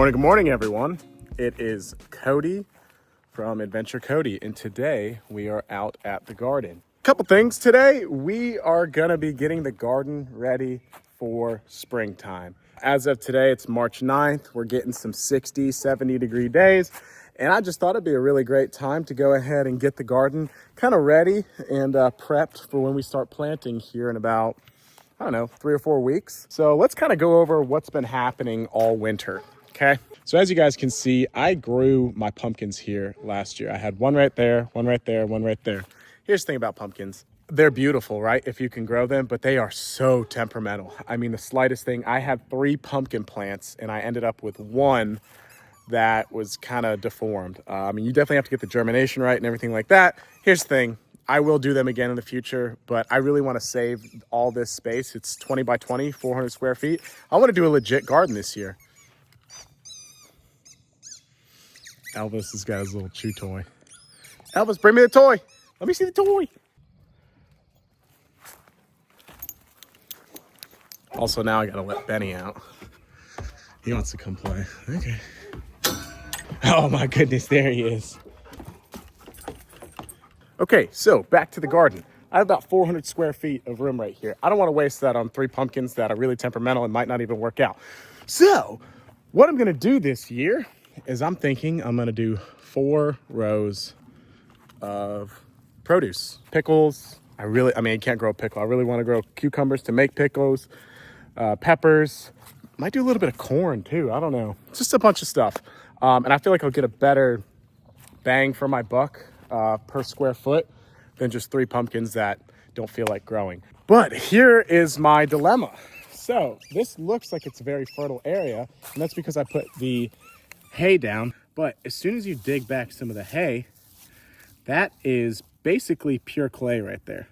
Good morning, everyone. It is Cody from Adventure Cody, and today we are out at the garden. Couple things today. We are gonna be getting the garden ready for springtime. As of today, it's March 9th. We're getting some 60, 70 degree days, and I just thought it'd be a really great time to go ahead and get the garden kind of ready and prepped for when we start planting here in about, I don't know, 3 or 4 weeks. So let's kind of go over what's been happening all winter. Okay, so as you guys can see, I grew my pumpkins here last year. I had one right there, one right there, one right there. Here's the thing about pumpkins. They're beautiful, right? If you can grow them, but they are so temperamental. I mean, the slightest thing, I had 3 pumpkin plants and I ended up with one that was kind of deformed. I mean, you definitely have to get the germination right and everything like that. Here's the thing. I will do them again in the future, but I really want to save all this space. It's 20 by 20, 400 square feet. I want to do a legit garden this year. Elvis has got his little chew toy. Elvis, bring me the toy. Let me see the toy. Also, now I gotta let Benny out. He wants to come play. Okay. Oh my goodness, there he is. Okay, so back to the garden. I have about 400 square feet of room right here. I don't want to waste that on 3 pumpkins that are really temperamental and might not even work out. So what I'm gonna do this year is I'm thinking I'm gonna do 4 rows of produce. Pickles. I mean, I can't grow a pickle. I really want to grow cucumbers to make pickles, peppers. Might do a little bit of corn too. I don't know. It's just a bunch of stuff. And I feel like I'll get a better bang for my buck per square foot than just 3 pumpkins that don't feel like growing. But here is my dilemma. So this looks like it's a very fertile area, and that's because I put the hay down. But as soon as you dig back some of the hay, that is basically pure clay right there.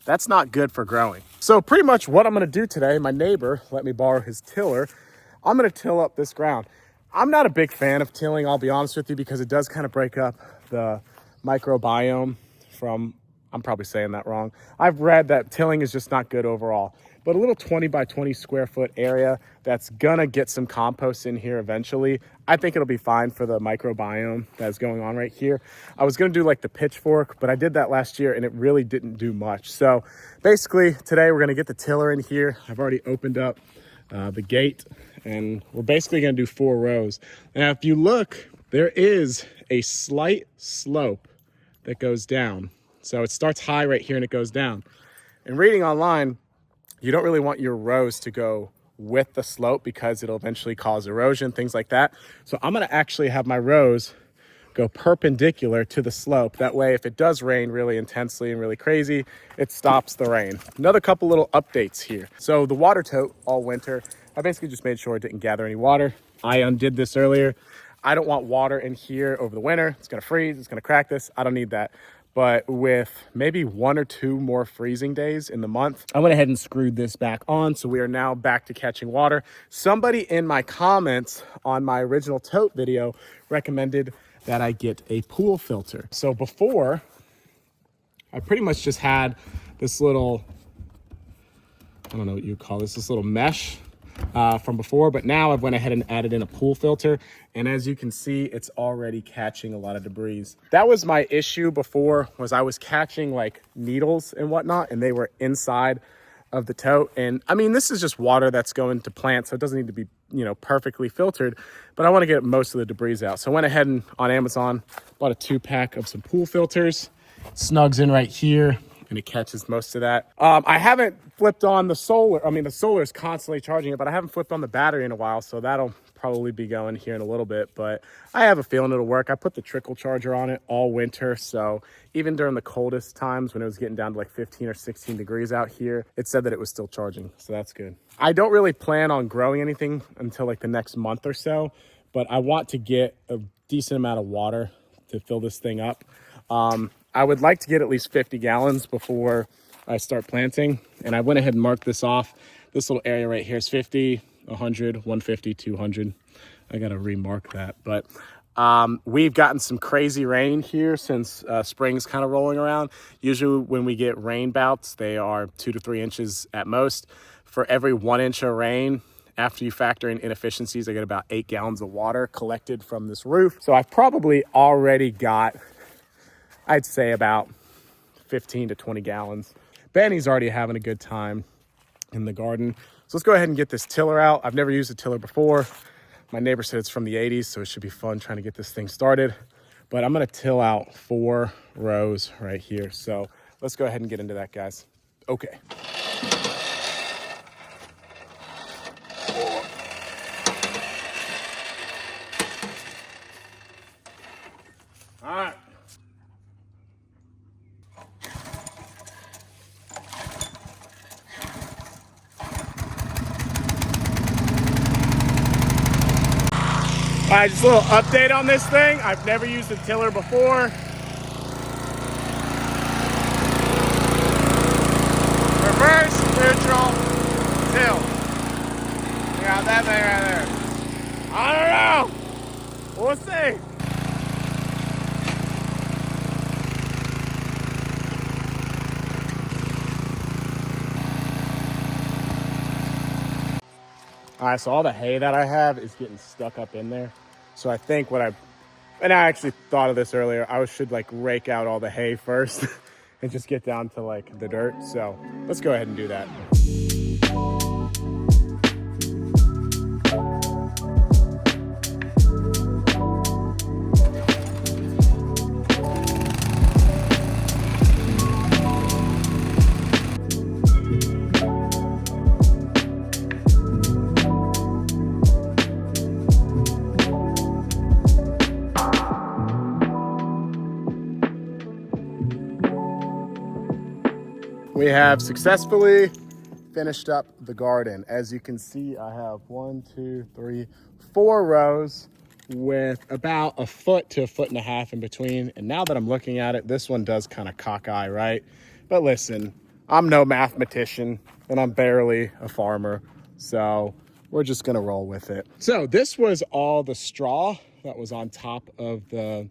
That's not good for growing. So pretty much what I'm gonna do today, my neighbor let me borrow his tiller. I'm gonna till up this ground. I'm not a big fan of tilling, I'll be honest with you, because it does kind of break up the microbiome from, I'm probably saying that wrong. I've read that tilling is just not good overall. But a little 20 by 20 square foot area that's gonna get some compost in here eventually. I think it'll be fine for the microbiome that's going on right here. I was gonna do like the pitchfork, but I did that last year and it really didn't do much. So basically today we're gonna get the tiller in here. I've already opened up the gate and we're basically gonna do 4 rows. Now, if you look, there is a slight slope that goes down. So it starts high right here and it goes down. And reading online, you don't really want your rows to go with the slope because it'll eventually cause erosion, things like that. So I'm gonna actually have my rows go perpendicular to the slope. That way, if it does rain really intensely and really crazy, it stops the rain. Another couple little updates here. So the water tote all winter, I basically just made sure it didn't gather any water. I undid this earlier. I don't want water in here over the winter. It's gonna freeze, it's gonna crack this. I don't need that. But with maybe 1 or 2 more freezing days in the month, I went ahead and screwed this back on. So we are now back to catching water. Somebody in my comments on my original tote video recommended that I get a pool filter. So before, I pretty much just had this little, I don't know what you call this little mesh from before, but now I've went ahead and added in a pool filter. And as you can see, it's already catching a lot of debris. That was my issue before, was I was catching like needles and whatnot, and they were inside of the tote. And I mean, this is just water that's going to plants, so it doesn't need to be, you know, perfectly filtered, but I want to get most of the debris out. So I went ahead and on Amazon, bought a 2-pack of some pool filters. Snugs in right here, and it catches most of that. I haven't flipped on the solar. I mean, the solar is constantly charging it, but I haven't flipped on the battery in a while, so that'll probably be going here in a little bit, but I have a feeling it'll work. I put the trickle charger on it all winter, so even during the coldest times when it was getting down to like 15 or 16 degrees out here, it said that it was still charging, so that's good. I don't really plan on growing anything until like the next month or so, but I want to get a decent amount of water to fill this thing up. I would like to get at least 50 gallons before I start planting, and I went ahead and marked this off. This little area right here is 50, 100, 150, 200. I gotta remark that, but we've gotten some crazy rain here since spring's kind of rolling around. Usually when we get rain bouts, they are 2 to 3 inches at most. For every 1 inch of rain After you factor in inefficiencies, I get about 8 gallons of water collected from this roof. So I've probably already got, I'd say about 15 to 20 gallons. Benny's already having a good time in the garden. So let's go ahead and get this tiller out. I've never used a tiller before. My neighbor said it's from the 80s, so it should be fun trying to get this thing started. But I'm gonna till out 4 rows right here. So let's go ahead and get into that, guys. Okay. All right. All right, just a little update on this thing. I've never used a tiller before. Reverse, neutral, till. We got that thing right there. I don't know. We'll see. All right, so all the hay that I have is getting stuck up in there. So I think and I actually thought of this earlier, I should like rake out all the hay first and just get down to like the dirt. So let's go ahead and do that. We have successfully finished up the garden. As you can see, I have 1, 2, 3, 4 rows with about 1 foot to 1.5 feet in between. And now that I'm looking at it, this one does kind of cockeye, right? But listen, I'm no mathematician and I'm barely a farmer. So we're just gonna roll with it. So this was all the straw that was on top of the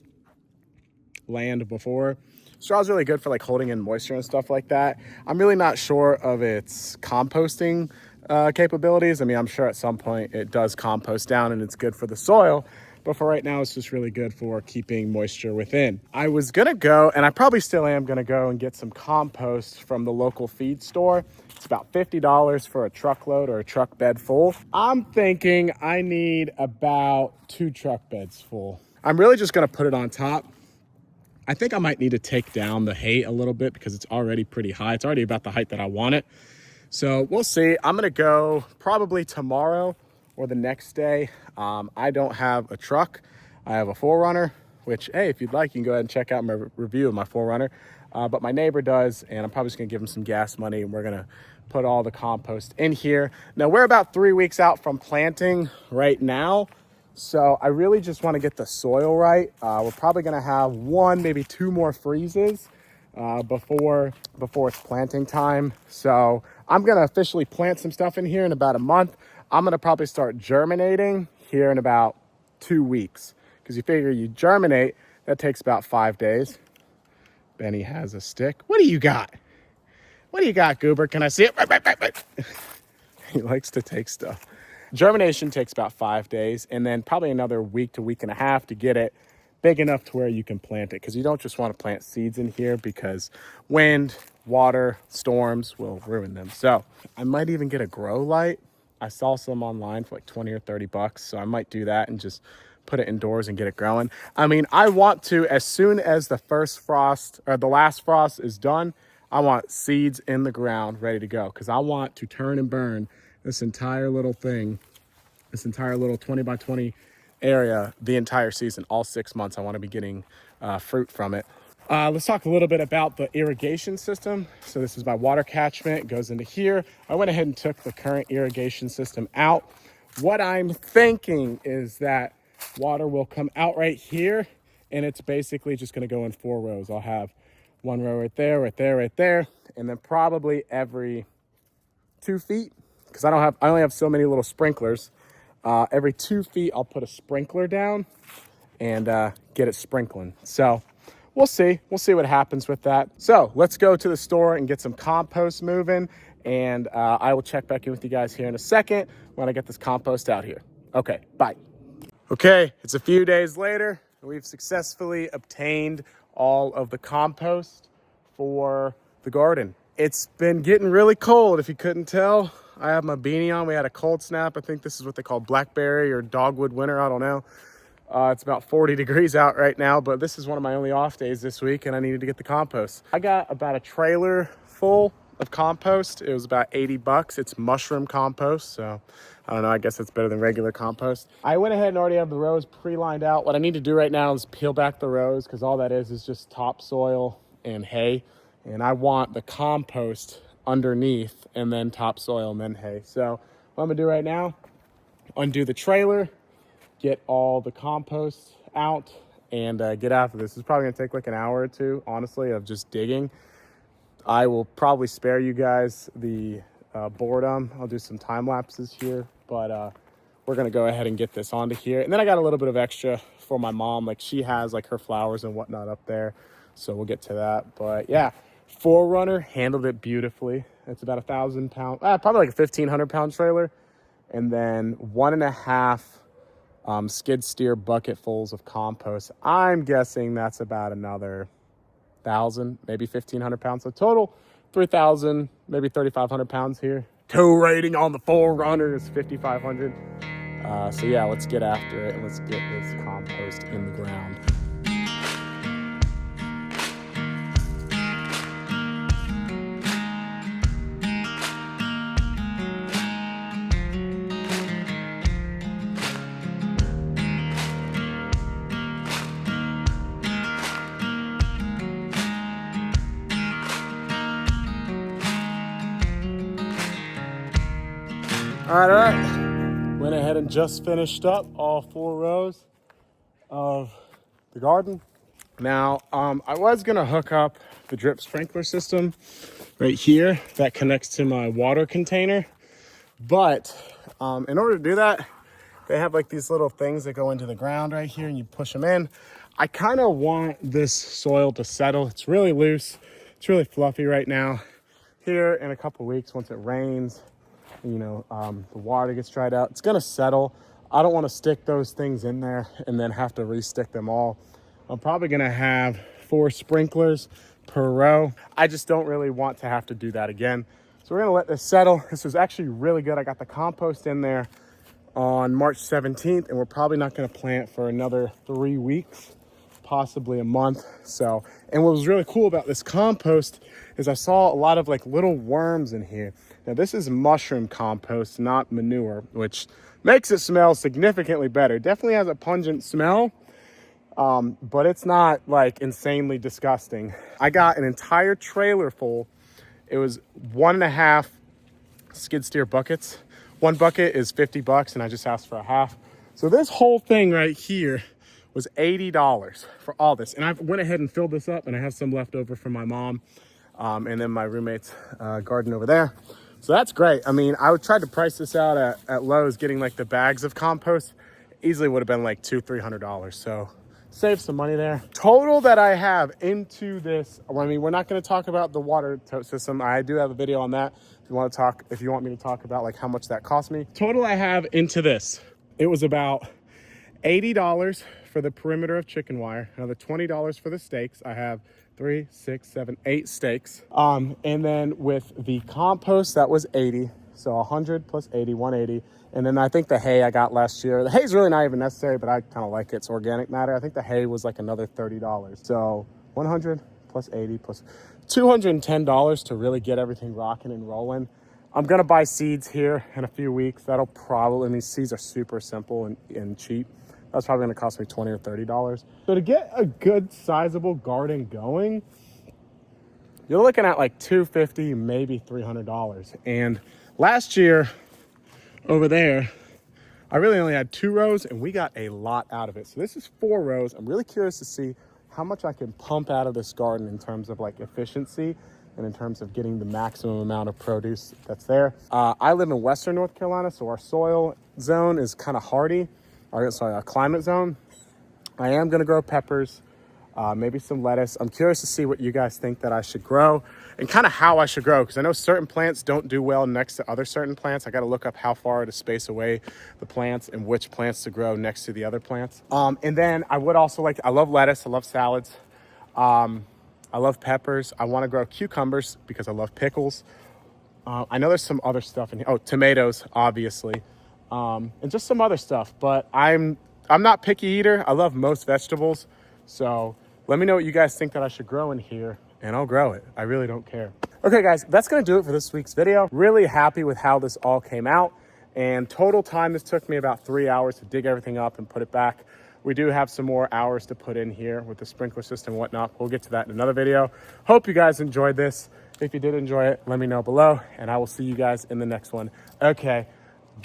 land before. Straw is really good for like holding in moisture and stuff like that. I'm really not sure of its composting capabilities. I mean, I'm sure at some point it does compost down and it's good for the soil, but for right now, it's just really good for keeping moisture within. I was gonna go, and I probably still am gonna go and get some compost from the local feed store. It's about $50 for a truckload or a truck bed full. I'm thinking I need about 2 truck beds full. I'm really just gonna put it on top. I think I might need to take down the hay a little bit because it's already pretty high. It's already about the height that I want it. So we'll see. I'm gonna go probably tomorrow or the next day. I don't have a truck. I have a 4Runner, which, hey, if you'd like, you can go ahead and check out my review of my 4Runner. But my neighbor does, and I'm probably just gonna give him some gas money and we're gonna put all the compost in here. Now we're about 3 weeks out from planting right now. So I really just want to get the soil right. We're probably going to have 1, maybe 2 more freezes before it's planting time. So I'm going to officially plant some stuff in here in about a month. I'm going to probably start germinating here in about 2 weeks. Because you figure you germinate, that takes about 5 days. Benny has a stick. What do you got? What do you got, Goober? Can I see it? He likes to take stuff. Germination takes about 5 days, and then probably another week to week and a half to get it big enough to where you can plant it, because you don't just want to plant seeds in here because wind, water, storms will ruin them. So I might even get a grow light. I saw some online for like 20 or 30 bucks, so I might do that and just put it indoors and get it growing. I mean, I want to, as soon as the first frost or the last frost is done, I want seeds in the ground ready to go, because I want to turn and burn this entire little thing, this entire little 20 by 20 area, the entire season, all 6 months. I want to be getting fruit from it. Let's talk a little bit about the irrigation system. So this is my water catchment. It goes into here. I went ahead and took the current irrigation system out. What I'm thinking is that water will come out right here, and it's basically just going to go in 4 rows. I'll have 1 row right there, right there, right there, and then probably every 2 feet, because I only have so many little sprinklers. Every 2 feet, I'll put a sprinkler down and get it sprinkling. So we'll see what happens with that. So let's go to the store and get some compost moving. And I will check back in with you guys here in a second when I get this compost out here. Okay, bye. Okay, it's a few days later. We've successfully obtained all of the compost for the garden. It's been getting really cold, if you couldn't tell. I have my beanie on. We had a cold snap. I think this is what they call blackberry or dogwood winter. I don't know. It's about 40 degrees out right now, but this is one of my only off days this week, and I needed to get the compost. I got about a trailer full of compost. It was about 80 bucks. It's mushroom compost, so I don't know, I guess it's better than regular compost. I went ahead and already have the rows pre-lined out. What I need to do right now is peel back the rows, because all that is just topsoil and hay, and I want the compost underneath and then topsoil and then hay. So what I'm gonna do right now, undo the trailer, get all the compost out, and get after this. It's probably gonna take like an hour or two, honestly, of just digging. I will probably spare you guys the boredom. I'll do some time lapses here, but we're gonna go ahead and get this onto here. And then I got a little bit of extra for my mom. Like, she has like her flowers and whatnot up there, so we'll get to that. But yeah, Forerunner handled it beautifully. It's about 1,000 pound, probably like a 1,500 pound trailer, and then 1.5 skid steer bucketfuls of compost. I'm guessing that's about another 1,000, maybe 1,500 pounds. So total 3,000, maybe 3,500 pounds here. Tow rating on the Forerunner is 5,500. So yeah, let's get after it and let's get this compost in the ground. All right. Went ahead and just finished up all 4 rows of the garden. Now, I was gonna hook up the drip sprinkler system right here that connects to my water container. But in order to do that, they have like these little things that go into the ground right here and you push them in. I kind of want this soil to settle. It's really loose. It's really fluffy right now. Here in a couple weeks, once it rains, you know, the water gets dried out, it's gonna settle. I don't want to stick those things in there and then have to re-stick them all. I'm probably gonna have 4 sprinklers per row. I just don't really want to have to do that again. So we're gonna let this settle. This was actually really good. I got the compost in there on March 17th, and we're probably not gonna plant for another 3 weeks, possibly a month. So, and what was really cool about this compost is I saw a lot of like little worms in here. Now this is mushroom compost, not manure, which makes it smell significantly better. Definitely has a pungent smell, but it's not like insanely disgusting. I got an entire trailer full. It was 1.5 skid steer buckets. 1 bucket is 50 bucks, and I just asked for a half. So this whole thing right here was $80 for all this. And I went ahead and filled this up, and I have some left over from my mom, and then my roommate's garden over there. So that's great. I mean, I would try to price this out at Lowe's, getting like the bags of compost. Easily would have been like $200-300. So save some money there. Total that I have into this, I mean, we're not going to talk about the water tote system. I do have a video on that. If you want me to talk about like how much that cost me. Total I have into this, it was about $80 for the perimeter of chicken wire, another $20 for the stakes. I have 3, 6, 7, 8 stakes. And then with the compost, that was 80. So 100 plus 80, 180. And then I think the hay I got last year, the hay's really not even necessary, but I kind of like it. It's organic matter. I think the hay was like another $30. So 100 plus 80 plus $210 to really get everything rocking and rolling. I'm gonna buy seeds here in a few weeks. That'll probably, and these seeds are super simple and cheap. That's probably gonna cost me $20 or $30. So to get a good sizable garden going, you're looking at like $250, maybe $300. And last year over there, I really only had 2 rows and we got a lot out of it. So this is 4 rows. I'm really curious to see how much I can pump out of this garden in terms of like efficiency and in terms of getting the maximum amount of produce that's there. I live in Western North Carolina, so our soil zone is kind of hardy. Our climate zone. I am gonna grow peppers. maybe some lettuce. I'm curious to see what you guys think that I should grow and kind of how I should grow, because I know certain plants don't do well next to other certain plants. I got to look up how far to space away the plants and which plants to grow next to the other plants. And then I would also like, I love lettuce, I love salads. I love peppers. I want to grow cucumbers because I love pickles. I know there's some other stuff in here. Oh, tomatoes, obviously. And just some other stuff, but I'm not picky eater. I love most vegetables. So let me know what you guys think that I should grow in here, and I'll grow it. I really don't care. Okay, guys, that's gonna do it for this week's video. Really happy with how this all came out. And total time, this took me about 3 hours to dig everything up and put it back. We do have some more hours to put in here with the sprinkler system and whatnot. We'll get to that in another video. Hope you guys enjoyed this. If you did enjoy it, let me know below, and I will see you guys in the next one. Okay,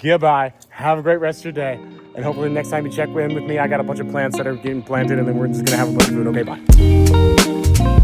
goodbye. Have a great rest of your day. And hopefully next time you check in with me, I got a bunch of plants that are getting planted, and then we're just gonna have a bunch of food. Okay, bye.